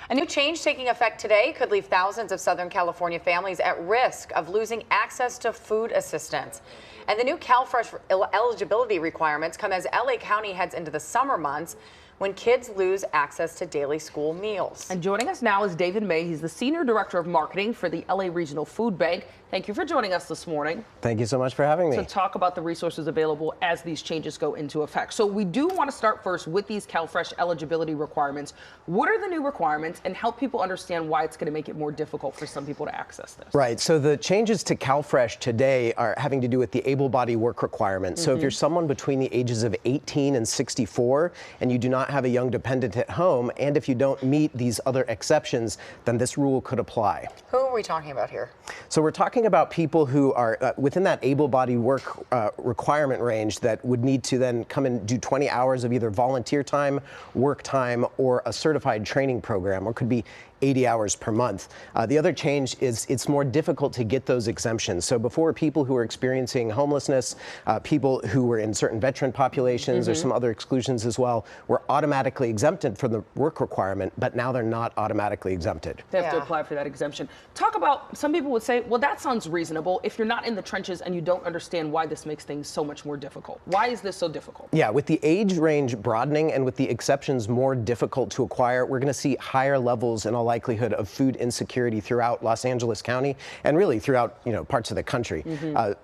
A new change taking effect today could leave thousands of Southern California families at risk of losing access to food assistance. And the new CalFresh eligibility requirements come as LA County heads into the summer months when kids lose access to daily school meals. And joining us now is David May. He's the Senior Director of Marketing for the LA Regional Food Bank. Thank you for joining us this morning. Thank you so much for having me. To talk about the resources available as these changes go into effect. So we do want to start first with these CalFresh eligibility requirements. What are the new requirements, and help people understand why it's going to make it more difficult for some people to access this? Right. So the changes to CalFresh today are having to do with the able-bodied work requirement. So if you're someone between the ages of 18 and 64 and you do not have a young dependent at home, and if you don't meet these other exceptions, then this rule could apply. Who are we talking about here? So we're talking about people who are within that able-bodied work requirement range that would need to then come and do 20 hours of either volunteer time, work time, or a certified training program, or could be 80 hours per month. The other change is it's more difficult to get those exemptions. So before, people who were experiencing homelessness, people who were in certain veteran populations or some other exclusions as well, were automatically exempted from the work requirement, but now they're not automatically exempted. They have to apply for that exemption. Talk about, some people would say, well, that sounds reasonable if you're not in the trenches and you don't understand why this makes things so much more difficult. Why is this so difficult? Yeah, with the age range broadening and with the exceptions more difficult to acquire, we're going to see higher levels in all likelihood of food insecurity throughout Los Angeles County and really throughout parts of the country.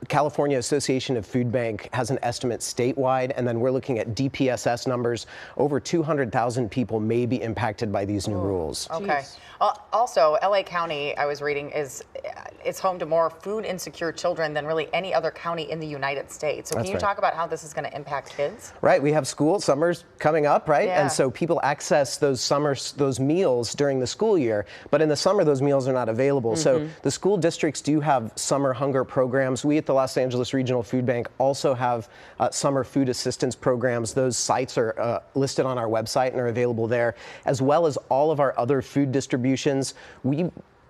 California Association of Food Bank has an estimate statewide, and then we're looking at DPSS numbers. Over 200,000 people may be impacted by these new rules. Okay. Also, LA County, I was reading, it's home to more food insecure children than really any other county in the United States. So can you talk about how this is going to impact kids? Right. We have summer's coming up, right? Yeah. And so people access those meals during the school year, but in the summer those meals are not available. So the school districts do have summer hunger programs. We at the Los Angeles Regional Food Bank also have summer food assistance programs. Those sites are listed on our website and are available there, as well as all of our other food distributions.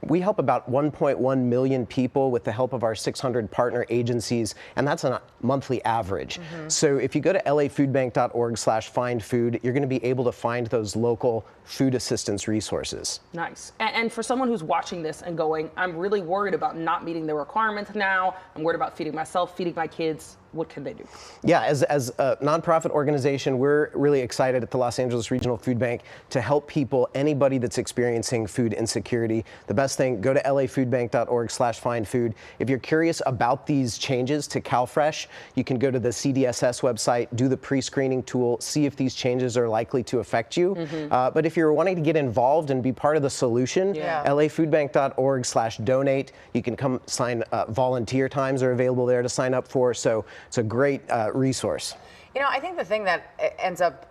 We help about 1.1 million people with the help of our 600 partner agencies, and that's a monthly average. So if you go to lafoodbank.org/findfood, you're going to be able to find those local food assistance resources. Nice. And for someone who's watching this and going, I'm really worried about not meeting the requirements now, I'm worried about feeding myself, feeding my kids, what can they do? Yeah, as a nonprofit organization, we're really excited at the Los Angeles Regional Food Bank to help people, anybody that's experiencing food insecurity. The best thing, go to lafoodbank.org/findfood. If you're curious about these changes to CalFresh, you can go to the CDSS website, do the pre-screening tool, see if these changes are likely to affect you. But if you're wanting to get involved and be part of the solution, lafoodbank.org/donate. You can come sign, volunteer times are available there to sign up for. So it's a great resource. I think the thing that ends up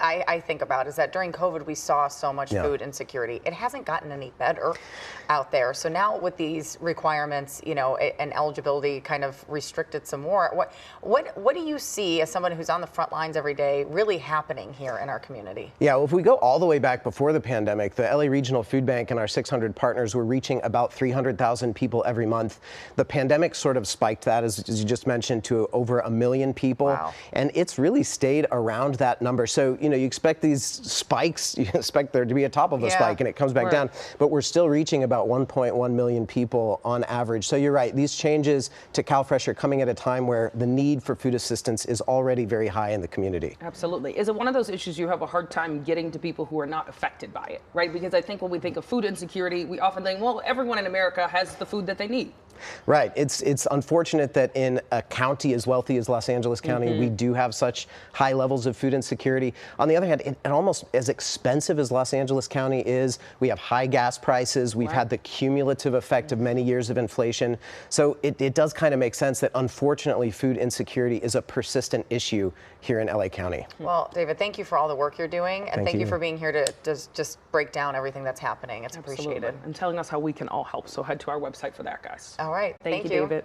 I think about is that during COVID we saw so much food insecurity. It hasn't gotten any better out there. So now with these requirements, and eligibility kind of restricted some more. What do you see as someone who's on the front lines every day really happening here in our community? Yeah, well, if we go all the way back before the pandemic, the LA Regional Food Bank and our 600 partners were reaching about 300,000 people every month. The pandemic sort of spiked that, as you just mentioned, to over 1 million people. Wow. And it's really stayed around that number. So, you expect these spikes, you expect there to be a top of a spike and it comes back down, but we're still reaching about 1.1 million people on average. So you're right, these changes to CalFresh are coming at a time where the need for food assistance is already very high in the community. Absolutely. Is it one of those issues you have a hard time getting to people who are not affected by it, right? Because I think when we think of food insecurity, we often think, well, everyone in America has the food that they need. Right. It's unfortunate that in a county as wealthy as Los Angeles County, we do have such high levels of food insecurity. On the other hand, and almost as expensive as Los Angeles County is, we have high gas prices. We've had the cumulative effect of many years of inflation. So it does kind of make sense that unfortunately food insecurity is a persistent issue here in LA County. Well, David, thank you for all the work you're doing, and thank you for being here to just break down everything that's happening. It's appreciated. And telling us how we can all help. So head to our website for that, guys. All right. Thank you, David.